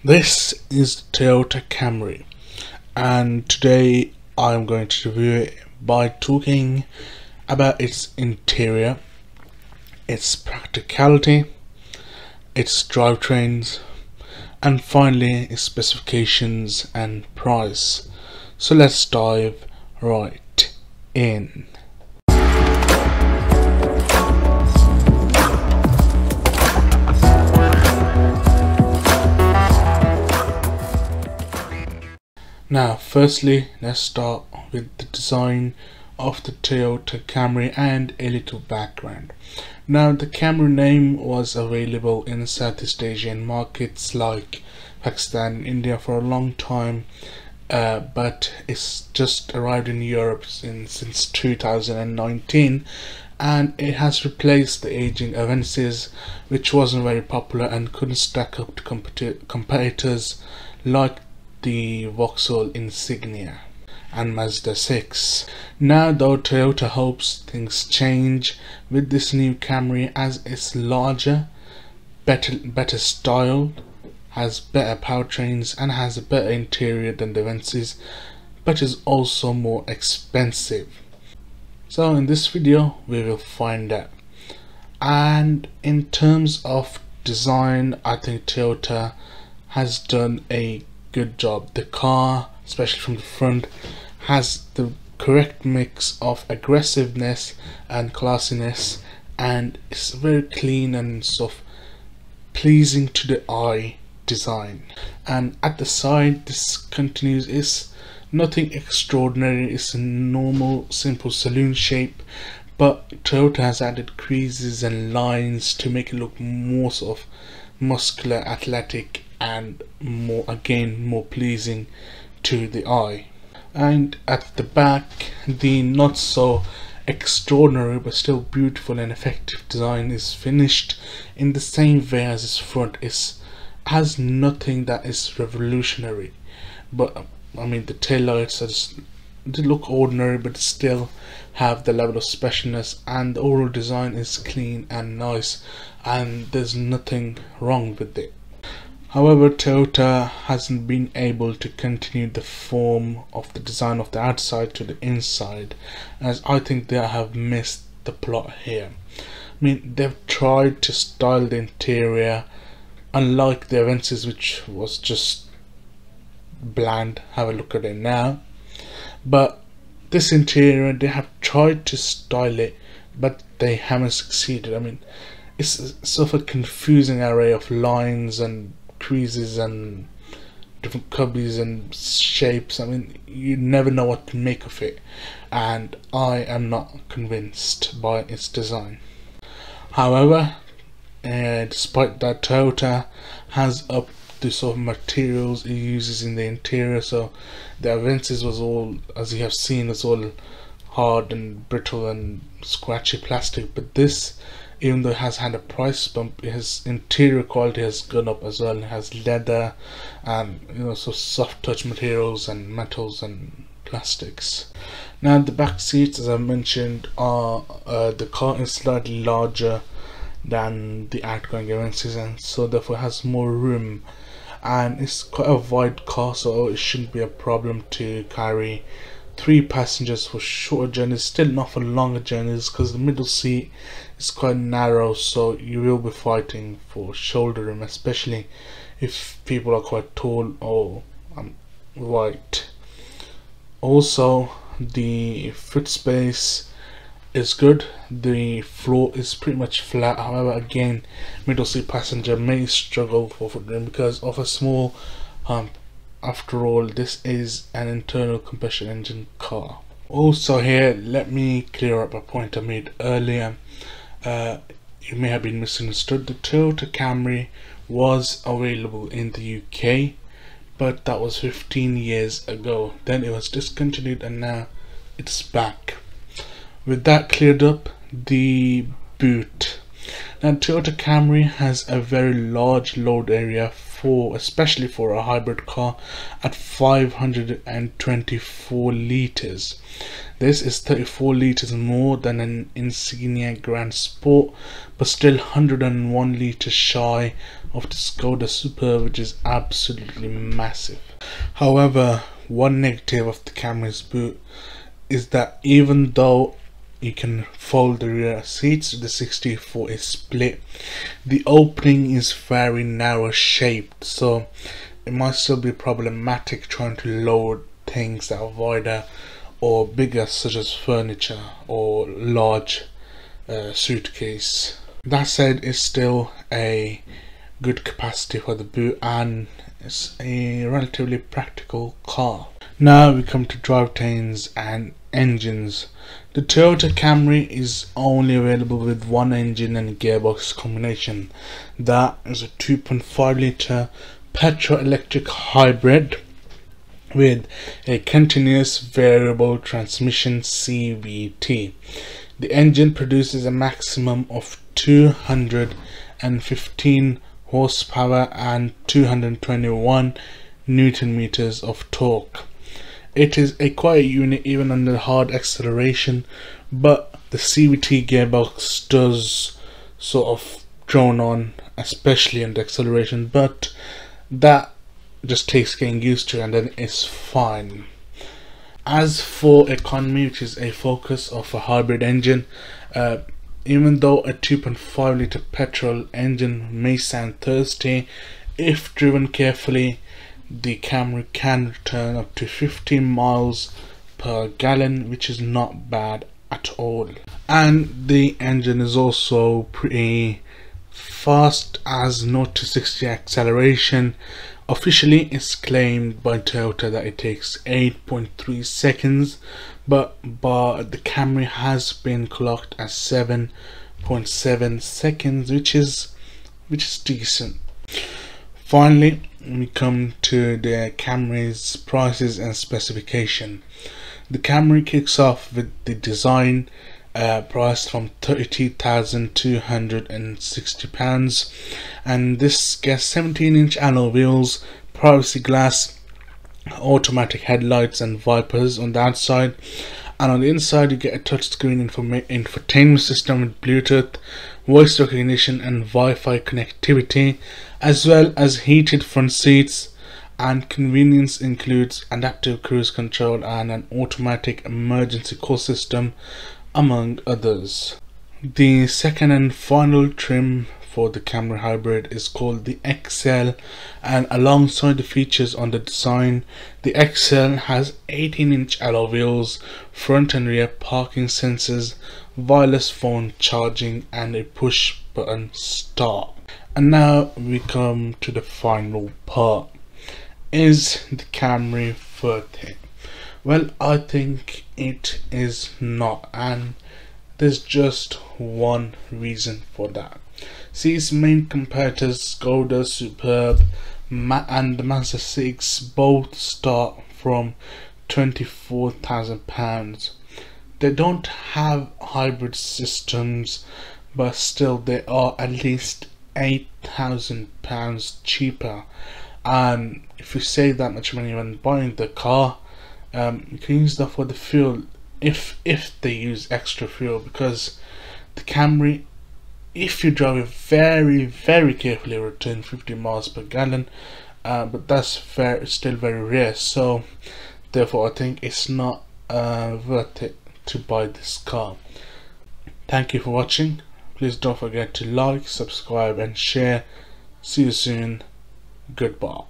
This is the Toyota Camry, and today I'm going to review it by talking about its interior, its practicality, its drivetrains, and finally its specifications and price. So let's dive right in. Now, firstly, let's start with the design of the Toyota Camry and a little background. Now, the Camry name was available in Southeast Asian markets like Pakistan and India for a long time, but it's just arrived in Europe since 2019, and it has replaced the aging Avensis, which wasn't very popular and couldn't stack up to competitors like the Vauxhall Insignia and Mazda 6. Now though, Toyota hopes things change with this new Camry, as it's larger, better styled, has better powertrains and has a better interior than the Avensis, but is also more expensive. So in this video we will find out. And in terms of design, I think Toyota has done a good job. The car, especially from the front, has the correct mix of aggressiveness and classiness, and it's very clean and sort of pleasing to the eye design. And at the side, this continues is nothing extraordinary. It's a normal simple saloon shape, but Toyota has added creases and lines to make it look more sort of muscular, athletic, and more pleasing to the eye. And at the back, the not so extraordinary but still beautiful and effective design is finished in the same way as its front. It has nothing that is revolutionary, but I mean the taillights they look ordinary but still have the level of specialness, and the overall design is clean and nice, and there's nothing wrong with it. However, Toyota hasn't been able to continue the form of the design of the outside to the inside, as I think they have missed the plot here. I mean, they've tried to style the interior, unlike the Avensis, which was just bland. Have a look at it now. But this interior, they have tried to style it, but they haven't succeeded. I mean, it's sort of a confusing array of lines and creases and different cubbies and shapes. I mean, you never know what to make of it, and I am not convinced by its design. However, despite that, Toyota has upped the sort of materials it uses in the interior. So the Avensis was all, as you have seen, is all hard and brittle and scratchy plastic, but this, even though it has had a price bump, its interior quality has gone up as well. It has leather and so soft touch materials and metals and plastics. Now the back seats, as I mentioned, are the car is slightly larger than the outgoing Avensis, and so therefore has more room, and it's quite a wide car, so it shouldn't be a problem to carry 3 passengers for shorter journeys, still not for longer journeys, because the middle seat is quite narrow, so you will be fighting for shoulder room, especially if people are quite tall or wide. Also, the foot space is good. The floor is pretty much flat. However, again, middle seat passenger may struggle for footroom because of a small hump. After all, this is an internal combustion engine car. Also here, let me clear up a point I made earlier. You may have been misunderstood. The Toyota Camry was available in the UK, but that was 15 years ago. Then it was discontinued and now it's back. With that cleared up, the boot. Now Toyota Camry has a very large load area, especially for a hybrid car, at 524 liters. This is 34 liters more than an Insignia Grand Sport, but still 101 liters shy of the Skoda Superb, which is absolutely massive. However, one negative of the Camry's boot is that even though you can fold the rear seats, the 60/40 is split, the opening is very narrow shaped, so it might still be problematic trying to load things that are wider or bigger, such as furniture or large suitcase. That said, it's still a good capacity for the boot and it's a relatively practical car. Now we come to drivetrains and engines. The Toyota Camry is only available with one engine and gearbox combination. That is a 2.5 litre petrol electric hybrid with a continuous variable transmission (CVT). The engine produces a maximum of 215 horsepower and 221 Newton meters of torque. It is a quiet unit even under hard acceleration, but the CVT gearbox does sort of drone on, especially under acceleration, but that just takes getting used to and then it's fine. As for economy, which is a focus of a hybrid engine, even though a 2.5 litre petrol engine may sound thirsty, if driven carefully, the Camry can return up to 15 miles per gallon, which is not bad at all. And the engine is also pretty fast, as 0 to 60 acceleration officially is claimed by Toyota that it takes 8.3 seconds, but the Camry has been clocked as 7.7 seconds, which is decent. Finally, we come to the Camry's prices and specification. The Camry kicks off with the design, priced from £32,260, and this gets 17-inch alloy wheels, privacy glass, automatic headlights and wipers on the outside, and on the inside you get a touchscreen infotainment system with Bluetooth, voice recognition and Wi-Fi connectivity, as well as heated front seats, and convenience includes adaptive cruise control and an automatic emergency call system, among others. The second and final trim for the Camry Hybrid is called the XL, and alongside the features on the design, the XL has 18-inch alloy wheels, front and rear parking sensors, wireless phone charging and a push button start. And now we come to the final part. Is the Camry worth it? Well, I think it is not, and there's just one reason for that. See, its main competitors, Skoda Superb and the Mazda 6, both start from £24,000. They don't have hybrid systems, but still they are at least £8,000 cheaper. And if you save that much money when buying the car, you can use that for the fuel, if they use extra fuel, because the Camry, if you drive it very carefully, it will return 50 miles per gallon, but that's still very rare, so therefore I think it's not worth it to buy this car. Thank you for watching. Please don't forget to like, subscribe and share. See you soon. Goodbye.